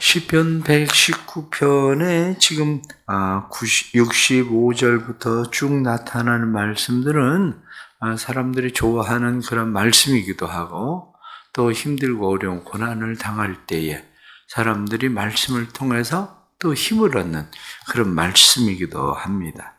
시편 119편에 지금 65절부터 쭉 나타나는 말씀들은 사람들이 좋아하는 그런 말씀이기도 하고, 또 힘들고 어려운 고난을 당할 때에 사람들이 말씀을 통해서 또 힘을 얻는 그런 말씀이기도 합니다.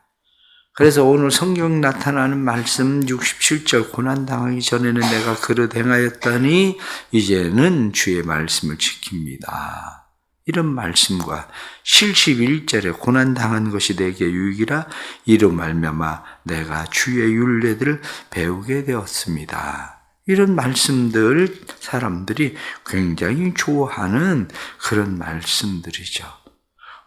그래서 오늘 성경 나타나는 말씀 67절, 고난당하기 전에는 내가 그릇 행하였더니 이제는 주의 말씀을 지킵니다. 이런 말씀과 71절에 고난당한 것이 내게 유익이라 이로 말미암아 내가 주의 율례들을 배우게 되었습니다. 이런 말씀들 사람들이 굉장히 좋아하는 그런 말씀들이죠.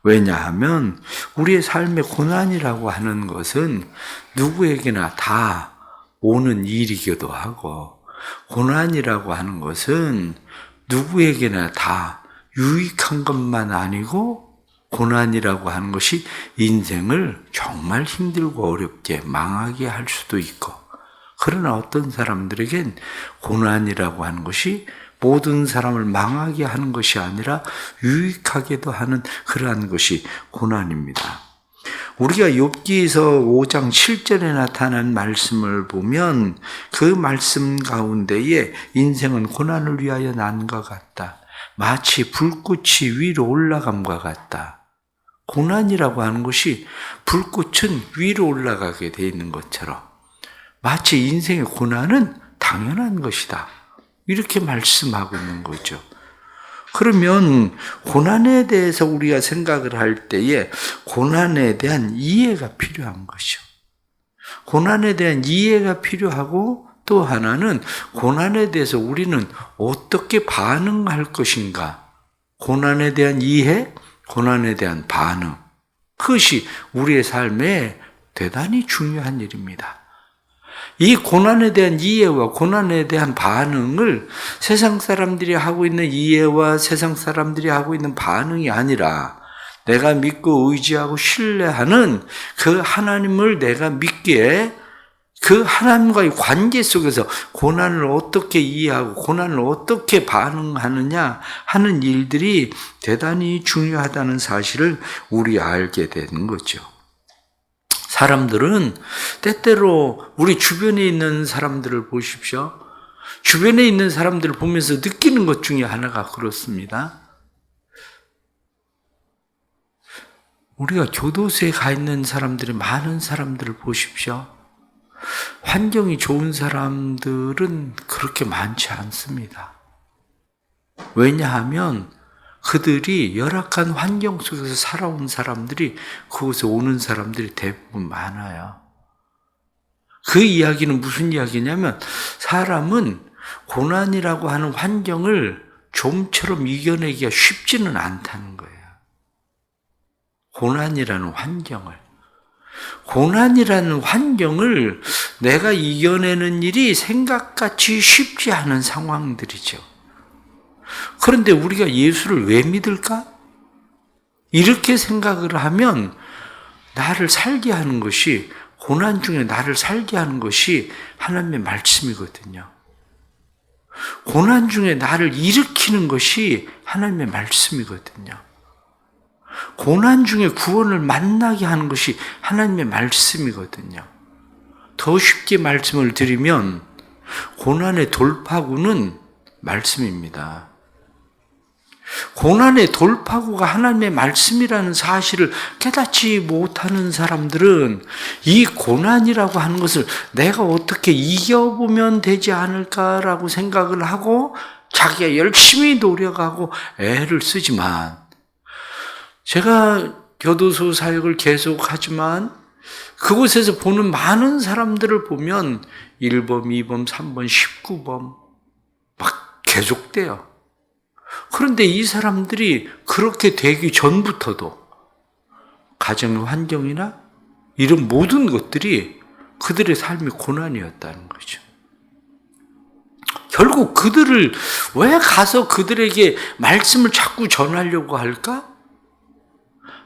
왜냐하면 우리의 삶의 고난이라고 하는 것은 누구에게나 다 오는 일이기도 하고, 고난이라고 하는 것은 누구에게나 다 유익한 것만 아니고, 고난이라고 하는 것이 인생을 정말 힘들고 어렵게 망하게 할 수도 있고, 그러나 어떤 사람들에겐 고난이라고 하는 것이 모든 사람을 망하게 하는 것이 아니라 유익하게도 하는 그러한 것이 고난입니다. 우리가 욥기에서 5장 7절에 나타난 말씀을 보면 그 말씀 가운데에 인생은 고난을 위하여 난 것 같다. 마치 불꽃이 위로 올라감과 같다. 고난이라고 하는 것이 불꽃은 위로 올라가게 돼 있는 것처럼 마치 인생의 고난은 당연한 것이다. 이렇게 말씀하고 있는 거죠. 그러면 고난에 대해서 우리가 생각을 할 때에 고난에 대한 이해가 필요한 것이죠. 고난에 대한 이해가 필요하고, 또 하나는 고난에 대해서 우리는 어떻게 반응할 것인가. 고난에 대한 이해, 고난에 대한 반응. 그것이 우리의 삶에 대단히 중요한 일입니다. 이 고난에 대한 이해와 고난에 대한 반응을 세상 사람들이 하고 있는 이해와 세상 사람들이 하고 있는 반응이 아니라 내가 믿고 의지하고 신뢰하는 그 하나님을 내가 믿기에 그 하나님과의 관계 속에서 고난을 어떻게 이해하고 고난을 어떻게 반응하느냐 하는 일들이 대단히 중요하다는 사실을 우리 알게 되는 거죠. 사람들은 때때로 우리 주변에 있는 사람들을 보십시오. 주변에 있는 사람들을 보면서 느끼는 것 중에 하나가 그렇습니다. 우리가 교도소에 가 있는 사람들이 많은 사람들을 보십시오. 환경이 좋은 사람들은 그렇게 많지 않습니다. 왜냐하면 그들이 열악한 환경 속에서 살아온 사람들이, 그곳에 오는 사람들이 대부분 많아요. 그 이야기는 무슨 이야기냐면 사람은 고난이라고 하는 환경을 좀처럼 이겨내기가 쉽지는 않다는 거예요. 고난이라는 환경을 내가 이겨내는 일이 생각같이 쉽지 않은 상황들이죠. 그런데 우리가 예수를 왜 믿을까? 이렇게 생각을 하면 나를 살게 하는 것이, 고난 중에 나를 살게 하는 것이 하나님의 말씀이거든요. 고난 중에 나를 일으키는 것이 하나님의 말씀이거든요. 고난 중에 구원을 만나게 하는 것이 하나님의 말씀이거든요. 더 쉽게 말씀을 드리면 고난의 돌파구는 말씀입니다. 고난의 돌파구가 하나님의 말씀이라는 사실을 깨닫지 못하는 사람들은 이 고난이라고 하는 것을 내가 어떻게 이겨보면 되지 않을까라고 생각을 하고 자기가 열심히 노력하고 애를 쓰지만, 제가 교도소 사역을 계속하지만 그곳에서 보는 많은 사람들을 보면 1범, 2범, 3범, 19범 막 계속돼요. 그런데 이 사람들이 그렇게 되기 전부터도 가정의 환경이나 이런 모든 것들이 그들의 삶의 고난이었다는 거죠. 결국 그들을 왜 가서 그들에게 말씀을 자꾸 전하려고 할까?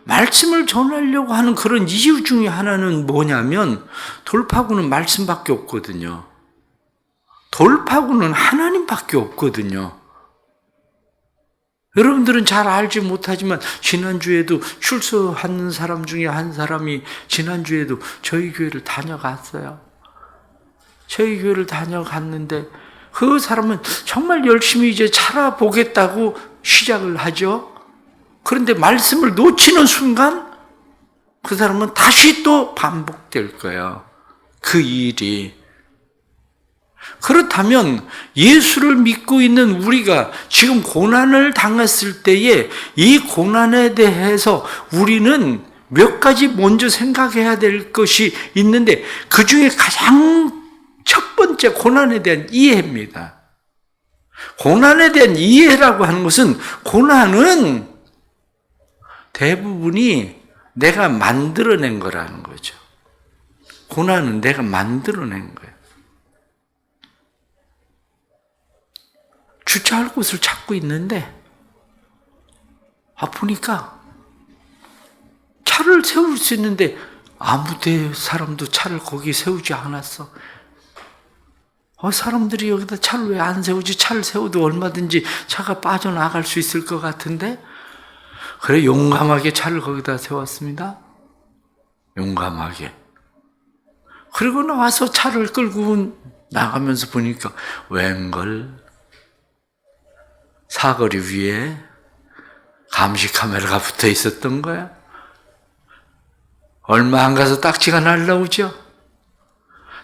말씀을 전하려고 하는 그런 이유 중에 하나는 뭐냐면 돌파구는 말씀밖에 없거든요. 돌파구는 하나님밖에 없거든요. 여러분들은 잘 알지 못하지만 지난주에도 출소하는 사람 중에 한 사람이 지난주에도 저희 교회를 다녀갔어요. 저희 교회를 다녀갔는데 그 사람은 정말 열심히 이제 살아보겠다고 시작을 하죠. 그런데 말씀을 놓치는 순간 그 사람은 다시 또 반복될 거예요. 그 일이. 그렇다면 예수를 믿고 있는 우리가 지금 고난을 당했을 때에 이 고난에 대해서 우리는 몇 가지 먼저 생각해야 될 것이 있는데 그 중에 가장 첫 번째 고난에 대한 이해입니다. 고난에 대한 이해라고 하는 것은 고난은 대부분이 내가 만들어낸 거라는 거죠. 고난은 내가 만들어낸 거예요. 주차할 곳을 찾고 있는데 보니까 차를 세울 수 있는데 아무 사람도 차를 거기 세우지 않았어. 사람들이 여기다 차를 왜 안 세우지? 차를 세워도 얼마든지 차가 빠져나갈 수 있을 것 같은데? 그래, 용감하게 차를 거기다 세웠습니다. 용감하게. 그리고 나와서 차를 끌고 나가면서 보니까 웬걸 사거리 위에 감시 카메라가 붙어 있었던 거야. 얼마 안 가서 딱지가 날라오죠.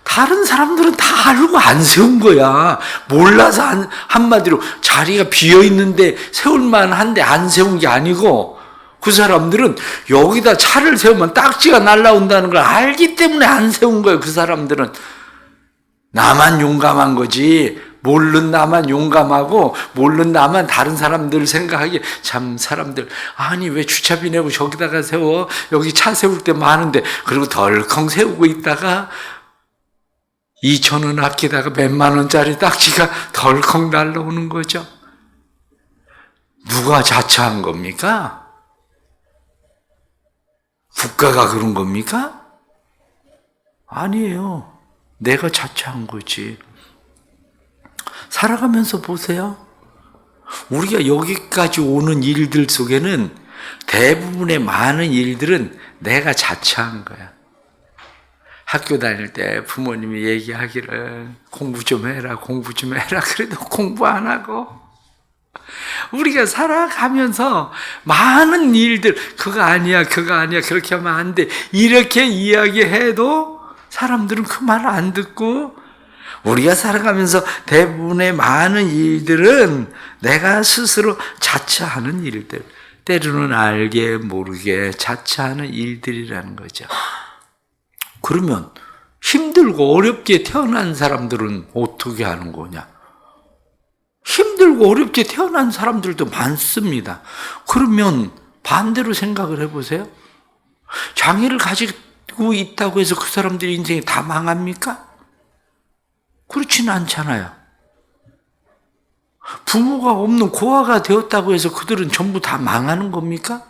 다른 사람들은 다 알고 안 세운 거야. 몰라서 한마디로 자리가 비어 있는데 세울만 한데 안 세운 게 아니고 그 사람들은 여기다 차를 세우면 딱지가 날라온다는 걸 알기 때문에 안 세운 거예요. 그 사람들은. 나만 용감한 거지. 모르는 나만 용감하고 모르는 나만 다른 사람들 생각하기에 참 사람들 아니 왜 주차비 내고 저기다가 세워? 여기 차 세울 때 많은데. 그리고 덜컹 세우고 있다가 2,000원 아끼다가 몇만 원짜리 딱지가 덜컹 날라오는 거죠. 누가 자처한 겁니까? 국가가 그런 겁니까? 아니에요. 내가 자처한 거지. 살아가면서 보세요. 우리가 여기까지 오는 일들 속에는 대부분의 많은 일들은 내가 자처한 거야. 학교 다닐 때 부모님이 얘기하기를 공부 좀 해라, 공부 좀 해라. 그래도 공부 안 하고. 우리가 살아가면서 많은 일들, 그거 아니야, 그거 아니야, 그렇게 하면 안 돼. 이렇게 이야기해도 사람들은 그 말 안 듣고 우리가 살아가면서 대부분의 많은 일들은 내가 스스로 자처하는 일들, 때로는 알게 모르게 자처하는 일들이라는 거죠. 그러면 힘들고 어렵게 태어난 사람들은 어떻게 하는 거냐? 힘들고 어렵게 태어난 사람들도 많습니다. 그러면 반대로 생각을 해보세요. 장애를 가지고 있다고 해서 그 사람들의 인생이 다 망합니까? 그렇지는 않잖아요. 부모가 없는 고아가 되었다고 해서 그들은 전부 다 망하는 겁니까?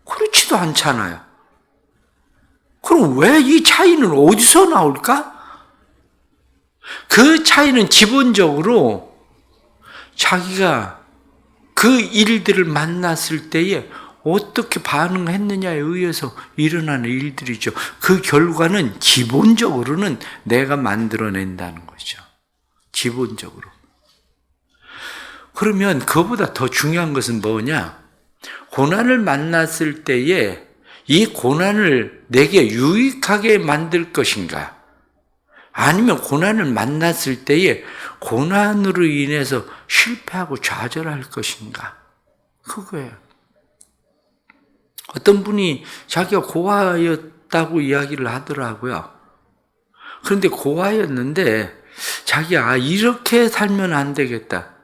그렇지도 않잖아요. 그럼 왜 이 차이는 어디서 나올까? 그 차이는 기본적으로 자기가 그 일들을 만났을 때에 어떻게 반응했느냐에 의해서 일어나는 일들이죠. 그 결과는 기본적으로는 내가 만들어낸다는 거죠. 기본적으로. 그러면 그보다 더 중요한 것은 뭐냐? 고난을 만났을 때에 이 고난을 내게 유익하게 만들 것인가? 아니면 고난을 만났을 때에 고난으로 인해서 실패하고 좌절할 것인가? 그거예요. 어떤 분이 자기가 고아였다고 이야기를 하더라고요. 그런데 고아였는데 자기가 이렇게 살면 안 되겠다.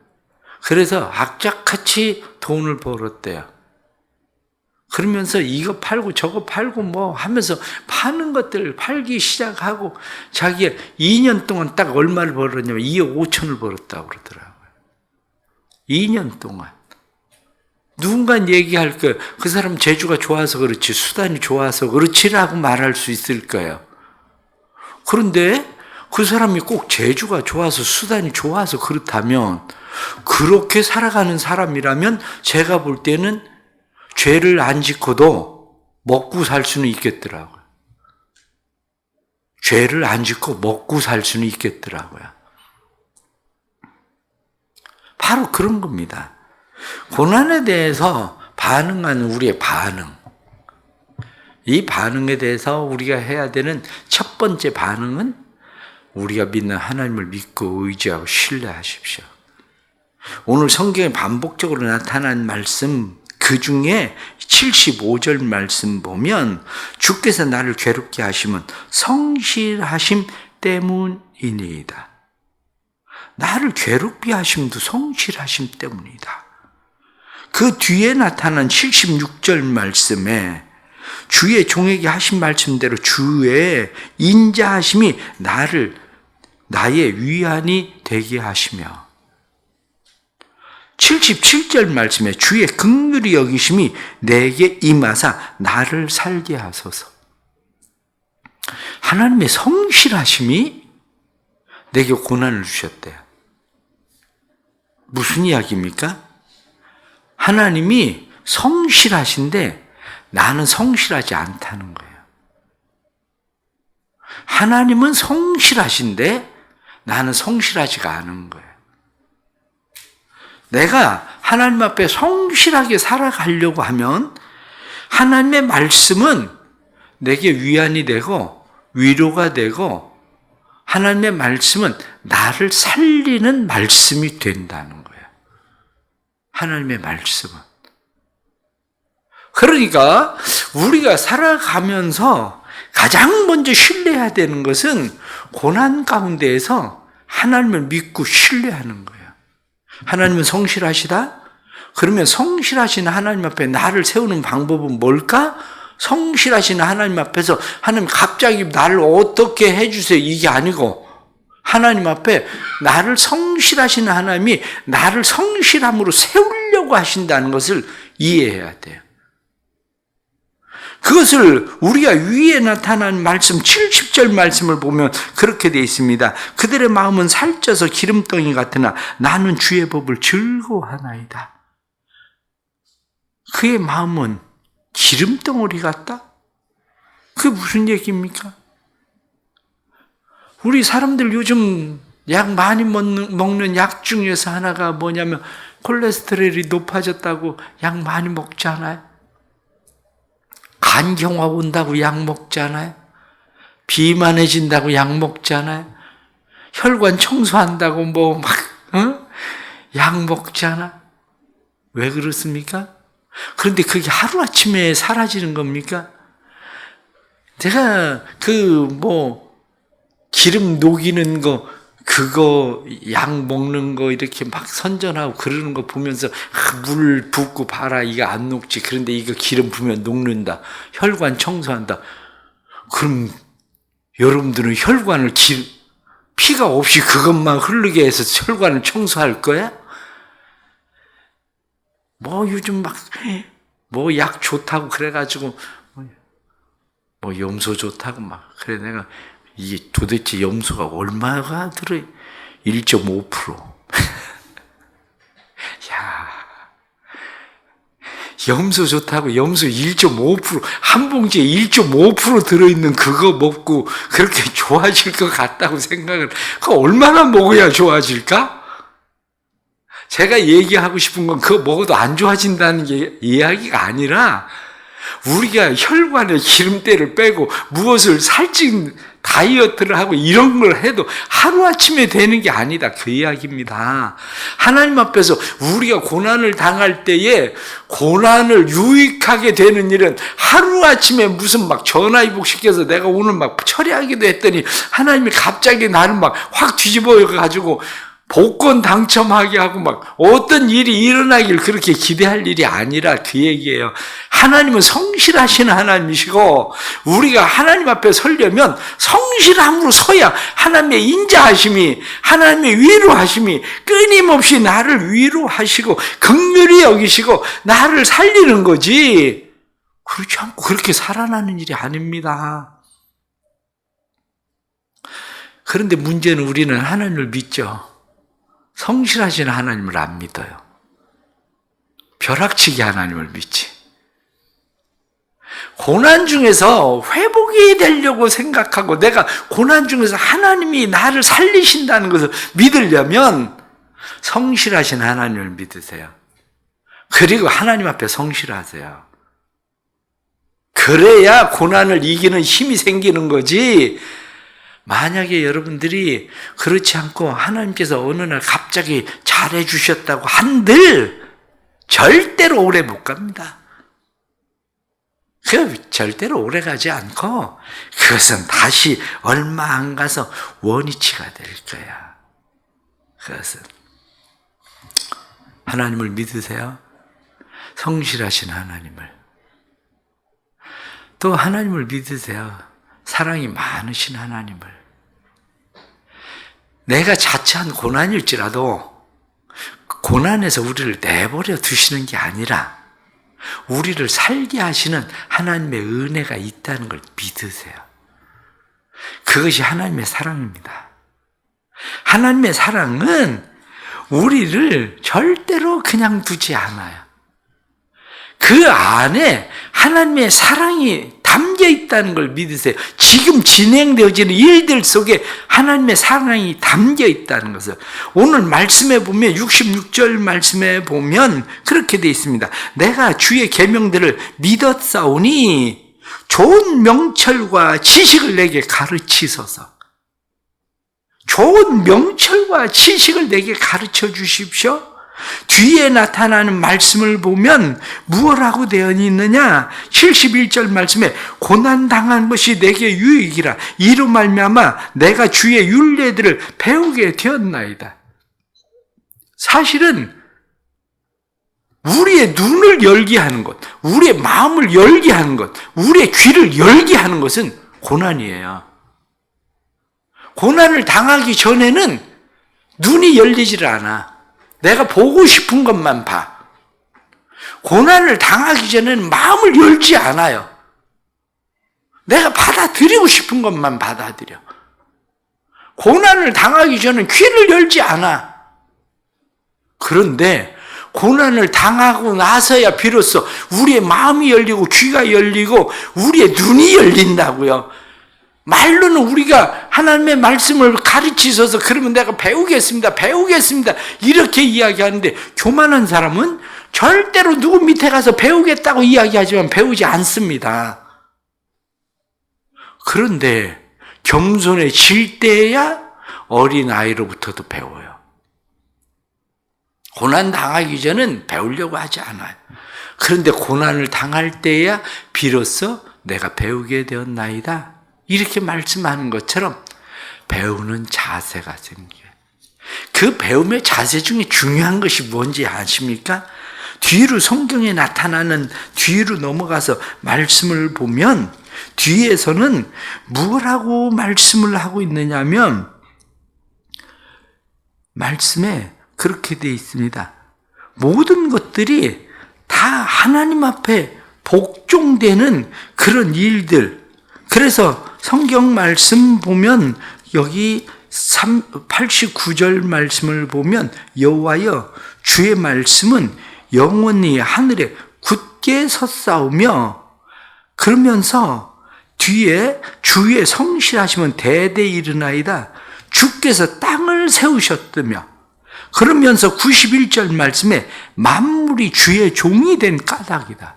그래서 악착같이 돈을 벌었대요. 그러면서 이거 팔고 저거 팔고 뭐 하면서 파는 것들을 팔기 시작하고 자기가 2년 동안 딱 얼마를 벌었냐면 2억 5천을 벌었다고 그러더라고요. 2년 동안. 누군가 얘기할 거예요. 그 사람 재주가 좋아서 그렇지, 수단이 좋아서 그렇지라고 말할 수 있을 거예요. 그런데 그 사람이 꼭 재주가 좋아서 수단이 좋아서 그렇다면, 그렇게 살아가는 사람이라면 제가 볼 때는 죄를 안 짓고도 먹고 살 수는 있겠더라고요. 죄를 안 짓고 먹고 살 수는 있겠더라고요. 바로 그런 겁니다. 고난에 대해서 반응하는 우리의 반응. 이 반응에 대해서 우리가 해야 되는 첫 번째 반응은 우리가 믿는 하나님을 믿고 의지하고 신뢰하십시오. 오늘 성경에 반복적으로 나타난 말씀, 그 중에 75절 말씀 보면 주께서 나를 괴롭게 하심은 성실하심 때문이니이다. 나를 괴롭게 하심도 성실하심 때문이다. 그 뒤에 나타난 76절 말씀에 주의 종에게 하신 말씀대로 주의 인자하심이 나의 위안이 되게 하시며, 77절 말씀에 주의 긍휼히 여기심이 내게 임하사 나를 살게 하소서. 하나님의 성실하심이 내게 고난을 주셨대요. 무슨 이야기입니까? 하나님이 성실하신데 나는 성실하지 않다는 거예요. 하나님은 성실하신데 나는 성실하지가 않은 거예요. 내가 하나님 앞에 성실하게 살아가려고 하면 하나님의 말씀은 내게 위안이 되고 위로가 되고, 하나님의 말씀은 나를 살리는 말씀이 된다는 거예요. 하나님의 말씀은. 그러니까 우리가 살아가면서 가장 먼저 신뢰해야 되는 것은 고난 가운데에서 하나님을 믿고 신뢰하는 거예요. 하나님은 성실하시다? 그러면 성실하신 하나님 앞에 나를 세우는 방법은 뭘까? 성실하신 하나님 앞에서 하나님 갑자기 나를 어떻게 해주세요 이게 아니고, 하나님 앞에 나를 성실하신 하나님이 나를 성실함으로 세우려고 하신다는 것을 이해해야 돼요. 그것을 우리가 위에 나타난 말씀 70절 말씀을 보면 그렇게 되어 있습니다. 그들의 마음은 살쪄서 기름덩이 같으나 나는 주의 법을 즐거워하나이다. 그의 마음은 기름덩어리 같다? 그게 무슨 얘기입니까? 우리 사람들 요즘 약 많이 먹는 약 중에서 하나가 뭐냐면 콜레스테롤이 높아졌다고 약 많이 먹잖아요. 간경화 온다고 약 먹잖아요. 비만해진다고 약 먹잖아요. 혈관 청소한다고 약 먹잖아. 왜 그렇습니까? 그런데 그게 하루아침에 사라지는 겁니까? 제가 기름 녹이는 거, 그거 약 먹는 거 이렇게 막 선전하고 그러는 거 보면서 물 붓고 봐라 이거 안 녹지. 그런데 이거 기름 부으면 녹는다. 혈관 청소한다. 그럼 여러분들은 혈관을 피가 없이 그것만 흐르게 해서 혈관을 청소할 거야? 요즘 약 좋다고 그래가지고 염소 좋다고 그래. 내가 이게 도대체 염소가 얼마가 들어요? 1.5%. 야, 염소 좋다고 염소 1.5%, 한 봉지에 1.5% 들어있는 그거 먹고 그렇게 좋아질 것 같다고 생각을, 그거 얼마나 먹어야 좋아질까? 제가 얘기하고 싶은 건 그거 먹어도 안 좋아진다는 게 이야기가 아니라, 우리가 혈관에 기름때를 빼고 무엇을 살찐 다이어트를 하고 이런 걸 해도 하루아침에 되는 게 아니다, 그 이야기입니다. 하나님 앞에서 우리가 고난을 당할 때에 고난을 유익하게 되는 일은 하루아침에 무슨 전화위복시켜서 내가 오늘 처리하기도 했더니 하나님이 갑자기 나를 확 뒤집어 가지고 복권 당첨하게 하고 어떤 일이 일어나길 그렇게 기대할 일이 아니라 그 얘기예요. 하나님은 성실하신 하나님이시고 우리가 하나님 앞에 서려면 성실함으로 서야 하나님의 인자하심이, 하나님의 위로하심이 끊임없이 나를 위로하시고 긍휼히 여기시고 나를 살리는 거지, 그렇지 않고 그렇게 살아나는 일이 아닙니다. 그런데 문제는 우리는 하나님을 믿죠. 성실하신 하나님을 안 믿어요. 벼락치기 하나님을 믿지. 고난 중에서 회복이 되려고 생각하고 내가 고난 중에서 하나님이 나를 살리신다는 것을 믿으려면 성실하신 하나님을 믿으세요. 그리고 하나님 앞에 성실하세요. 그래야 고난을 이기는 힘이 생기는 거지. 만약에 여러분들이 그렇지 않고 하나님께서 어느 날 갑자기 잘해 주셨다고 한들 절대로 오래 못 갑니다. 절대로 오래 가지 않고 그것은 다시 얼마 안 가서 원위치가 될 거야. 그것은 하나님을 믿으세요. 성실하신 하나님을. 또 하나님을 믿으세요. 사랑이 많으신 하나님을. 내가 자처한 고난일지라도 고난에서 우리를 내버려 두시는 게 아니라 우리를 살게 하시는 하나님의 은혜가 있다는 걸 믿으세요. 그것이 하나님의 사랑입니다. 하나님의 사랑은 우리를 절대로 그냥 두지 않아요. 그 안에 하나님의 사랑이 담겨 있다는 걸 믿으세요. 지금 진행되어지는 일들 속에 하나님의 사랑이 담겨 있다는 것을 오늘 말씀에 보면 66절 말씀에 보면 그렇게 되어 있습니다. 내가 주의 계명들을 믿었사오니 좋은 명철과 지식을 내게 가르치소서. 좋은 명철과 지식을 내게 가르쳐 주십시오. 뒤에 나타나는 말씀을 보면 무엇라고 되어 있느냐? 71절 말씀에 고난당한 것이 내게 유익이라 이로 말미암아 내가 주의 율례들을 배우게 되었나이다. 사실은 우리의 눈을 열게 하는 것, 우리의 마음을 열게 하는 것, 우리의 귀를 열게 하는 것은 고난이에요. 고난을 당하기 전에는 눈이 열리질 않아. 내가 보고 싶은 것만 봐. 고난을 당하기 전에는 마음을 열지 않아요. 내가 받아들이고 싶은 것만 받아들여. 고난을 당하기 전에는 귀를 열지 않아. 그런데 고난을 당하고 나서야 비로소 우리의 마음이 열리고 귀가 열리고 우리의 눈이 열린다고요. 말로는 우리가 하나님의 말씀을 가르치셔서 그러면 내가 배우겠습니다. 이렇게 이야기하는데 교만한 사람은 절대로 누구 밑에 가서 배우겠다고 이야기하지만 배우지 않습니다. 그런데 겸손해질 때야 어린아이로부터도 배워요. 고난 당하기 전은 배우려고 하지 않아요. 그런데 고난을 당할 때야 비로소 내가 배우게 되었나이다. 이렇게 말씀하는 것처럼 배우는 자세가 생겨요. 그 배움의 자세 중에 중요한 것이 뭔지 아십니까? 뒤로 성경에 나타나는 뒤로 넘어가서 말씀을 보면 뒤에서는 뭐라고 말씀을 하고 있느냐면 말씀에 그렇게 되어 있습니다. 모든 것들이 다 하나님 앞에 복종되는 그런 일들. 그래서 성경 말씀 보면 여기 89절 말씀을 보면 여호와여 주의 말씀은 영원히 하늘에 굳게 섰사오며 그러면서 뒤에 주의 성실하시면 대대 이르나이다. 주께서 땅을 세우셨으며 그러면서 91절 말씀에 만물이 주의 종이 된 까닭이다.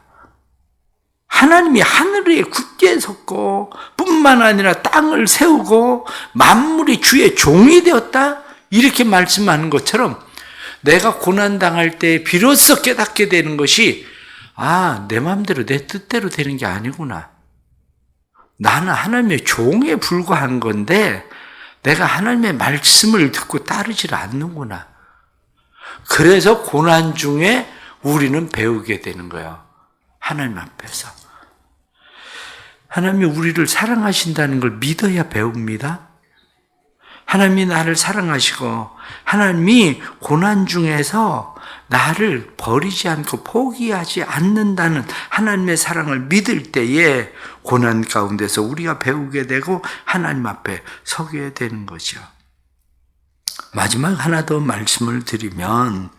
하나님이 하늘에 굳게 섰고 뿐만 아니라 땅을 세우고 만물이 주의 종이 되었다. 이렇게 말씀하는 것처럼 내가 고난당할 때 비로소 깨닫게 되는 것이 내 마음대로 내 뜻대로 되는 게 아니구나. 나는 하나님의 종에 불과한 건데 내가 하나님의 말씀을 듣고 따르질 않는구나. 그래서 고난 중에 우리는 배우게 되는 거예요. 하나님 앞에서. 하나님이 우리를 사랑하신다는 걸 믿어야 배웁니다. 하나님이 나를 사랑하시고 하나님이 고난 중에서 나를 버리지 않고 포기하지 않는다는 하나님의 사랑을 믿을 때에 고난 가운데서 우리가 배우게 되고 하나님 앞에 서게 되는 거죠. 마지막 하나 더 말씀을 드리면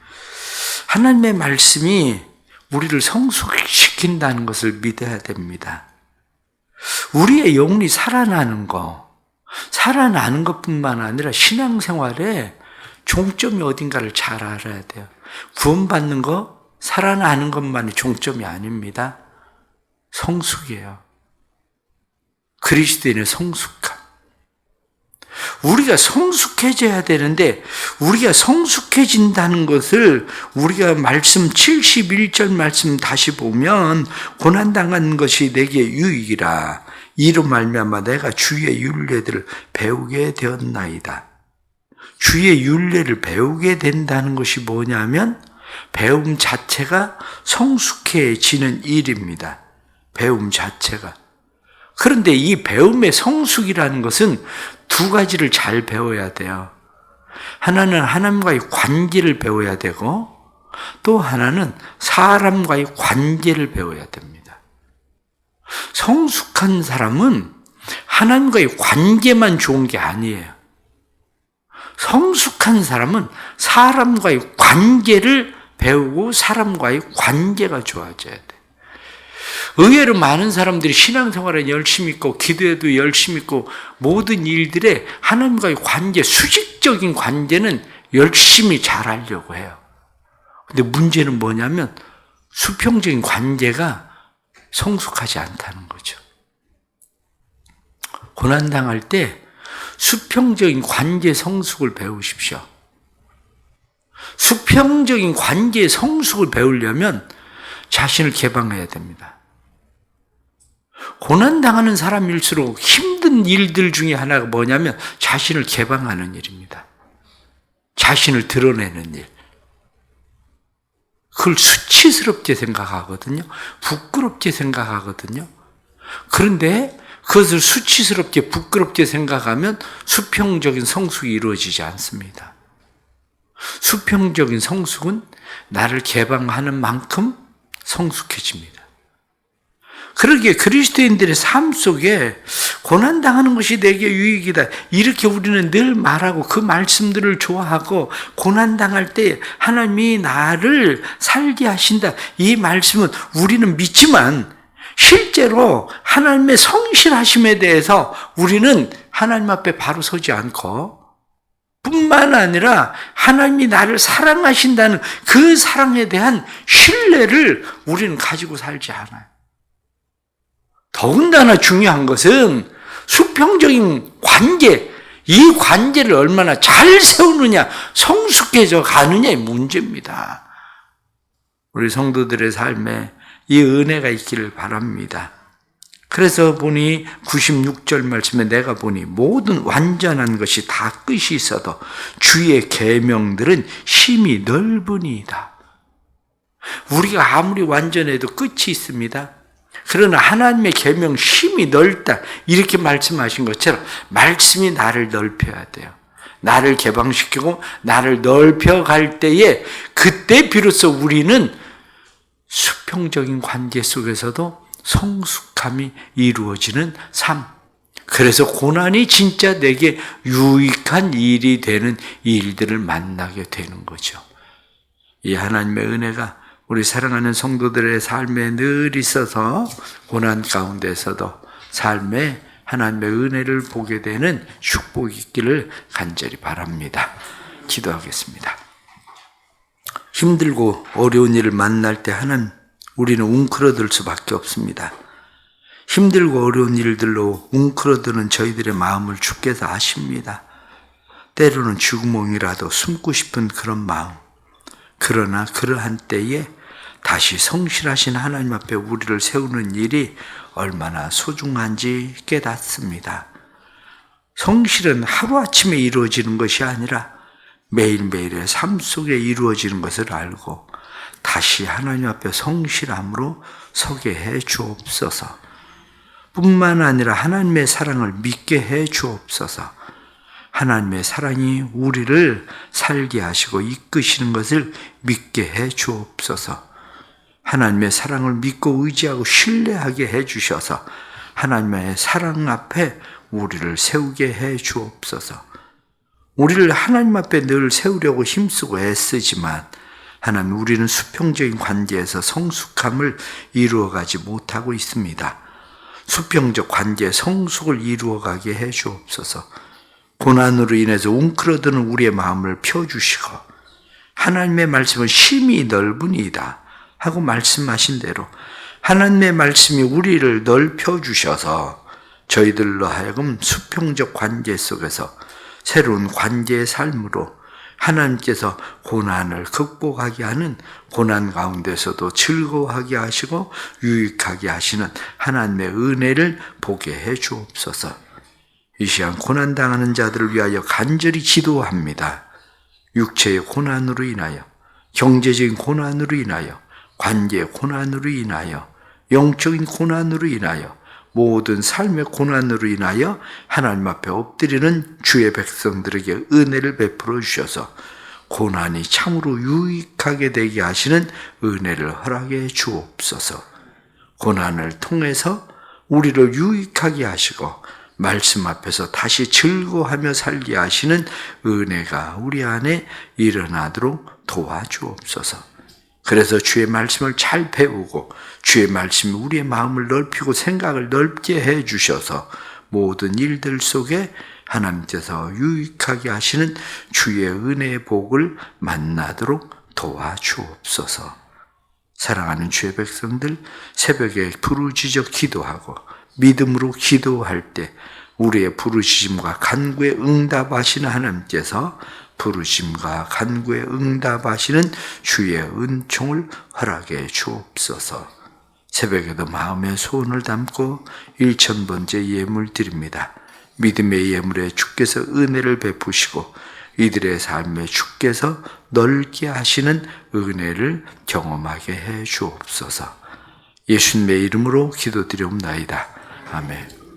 하나님의 말씀이 우리를 성숙시킨다는 것을 믿어야 됩니다. 우리의 영혼이 살아나는 것뿐만 아니라 신앙생활에 종점이 어딘가를 잘 알아야 돼요. 구원받는 것, 살아나는 것만이 종점이 아닙니다. 성숙이에요. 그리스도인의 성숙함. 우리가 성숙해져야 되는데 우리가 성숙해진다는 것을 우리가 말씀 71절 말씀 다시 보면 고난당한 것이 내게 유익이라 이로 말미암아 내가 주의 율례들을 배우게 되었나이다. 주의 율례를 배우게 된다는 것이 뭐냐면 배움 자체가 성숙해지는 일입니다. 배움 자체가. 그런데 이 배움의 성숙이라는 것은 두 가지를 잘 배워야 돼요. 하나는 하나님과의 관계를 배워야 되고 또 하나는 사람과의 관계를 배워야 됩니다. 성숙한 사람은 하나님과의 관계만 좋은 게 아니에요. 성숙한 사람은 사람과의 관계를 배우고 사람과의 관계가 좋아져야 돼. 의외로 많은 사람들이 신앙생활에 열심히 있고 기도에도 열심히 있고 모든 일들에 하나님과의 관계, 수직적인 관계는 열심히 잘하려고 해요. 근데 문제는 뭐냐면 수평적인 관계가 성숙하지 않다는 거죠. 고난당할 때 수평적인 관계 성숙을 배우십시오. 수평적인 관계 성숙을 배우려면 자신을 개방해야 됩니다. 고난당하는 사람일수록 힘든 일들 중에 하나가 뭐냐면 자신을 개방하는 일입니다. 자신을 드러내는 일. 그걸 수치스럽게 생각하거든요. 부끄럽게 생각하거든요. 그런데 그것을 수치스럽게 부끄럽게 생각하면 수평적인 성숙이 이루어지지 않습니다. 수평적인 성숙은 나를 개방하는 만큼 성숙해집니다. 그러기에 그리스도인들의 삶 속에 고난당하는 것이 내게 유익이다. 이렇게 우리는 늘 말하고 그 말씀들을 좋아하고 고난당할 때 하나님이 나를 살게 하신다. 이 말씀은 우리는 믿지만 실제로 하나님의 성실하심에 대해서 우리는 하나님 앞에 바로 서지 않고 뿐만 아니라 하나님이 나를 사랑하신다는 그 사랑에 대한 신뢰를 우리는 가지고 살지 않아요. 더군다나 중요한 것은 수평적인 관계, 이 관계를 얼마나 잘 세우느냐, 성숙해져 가느냐의 문제입니다. 우리 성도들의 삶에 이 은혜가 있기를 바랍니다. 그래서 보니 96절 말씀에 내가 보니 모든 완전한 것이 다 끝이 있어도 주의 계명들은 심히 넓으니이다. 우리가 아무리 완전해도 끝이 있습니다. 그러나 하나님의 계명 심히 넓다 이렇게 말씀하신 것처럼 말씀이 나를 넓혀야 돼요. 나를 개방시키고 나를 넓혀갈 때에 그때 비로소 우리는 수평적인 관계 속에서도 성숙함이 이루어지는 삶. 그래서 고난이 진짜 내게 유익한 일이 되는 일들을 만나게 되는 거죠. 이 하나님의 은혜가 우리 사랑하는 성도들의 삶에 늘 있어서 고난 가운데서도 삶에 하나님의 은혜를 보게 되는 축복이 있기를 간절히 바랍니다. 기도하겠습니다. 힘들고 어려운 일을 만날 때 우리는 웅크러들 수밖에 없습니다. 힘들고 어려운 일들로 웅크러드는 저희들의 마음을 주께서 아십니다. 때로는 쥐구멍이라도 숨고 싶은 그런 마음. 그러나 그러한 때에 다시 성실하신 하나님 앞에 우리를 세우는 일이 얼마나 소중한지 깨닫습니다. 성실은 하루아침에 이루어지는 것이 아니라 매일매일의 삶 속에 이루어지는 것을 알고 다시 하나님 앞에 성실함으로 서게 해 주옵소서. 뿐만 아니라 하나님의 사랑을 믿게 해 주옵소서. 하나님의 사랑이 우리를 살게 하시고 이끄시는 것을 믿게 해 주옵소서. 하나님의 사랑을 믿고 의지하고 신뢰하게 해 주셔서 하나님의 사랑 앞에 우리를 세우게 해 주옵소서. 우리를 하나님 앞에 늘 세우려고 힘쓰고 애쓰지만 하나님, 우리는 수평적인 관계에서 성숙함을 이루어가지 못하고 있습니다. 수평적 관계의 성숙을 이루어가게 해 주옵소서. 고난으로 인해서 웅크러드는 우리의 마음을 펴주시고 하나님의 말씀은 심히 넓으니이다 하고 말씀하신 대로 하나님의 말씀이 우리를 넓혀주셔서 저희들로 하여금 수평적 관계 속에서 새로운 관계의 삶으로 하나님께서 고난을 극복하게 하는, 고난 가운데서도 즐거워하게 하시고 유익하게 하시는 하나님의 은혜를 보게 해 주옵소서. 이 시간 고난당하는 자들을 위하여 간절히 기도합니다. 육체의 고난으로 인하여, 경제적인 고난으로 인하여, 관계의 고난으로 인하여, 영적인 고난으로 인하여, 모든 삶의 고난으로 인하여 하나님 앞에 엎드리는 주의 백성들에게 은혜를 베풀어 주셔서 고난이 참으로 유익하게 되게 하시는 은혜를 허락해 주옵소서. 고난을 통해서 우리를 유익하게 하시고 말씀 앞에서 다시 즐거워하며 살게 하시는 은혜가 우리 안에 일어나도록 도와주옵소서. 그래서 주의 말씀을 잘 배우고 주의 말씀이 우리의 마음을 넓히고 생각을 넓게 해 주셔서 모든 일들 속에 하나님께서 유익하게 하시는 주의 은혜의 복을 만나도록 도와주옵소서. 사랑하는 주의 백성들, 새벽에 부르짖어 기도하고 믿음으로 기도할 때 우리의 부르짖음과 간구에 응답하시는 하나님께서 부르심과 간구에 응답하시는 주의 은총을 허락해 주옵소서. 새벽에도 마음의 소원을 담고 1000번째 예물 드립니다. 믿음의 예물에 주께서 은혜를 베푸시고 이들의 삶에 주께서 넓게 하시는 은혜를 경험하게 해 주옵소서. 예수님의 이름으로 기도드리옵나이다. 아멘.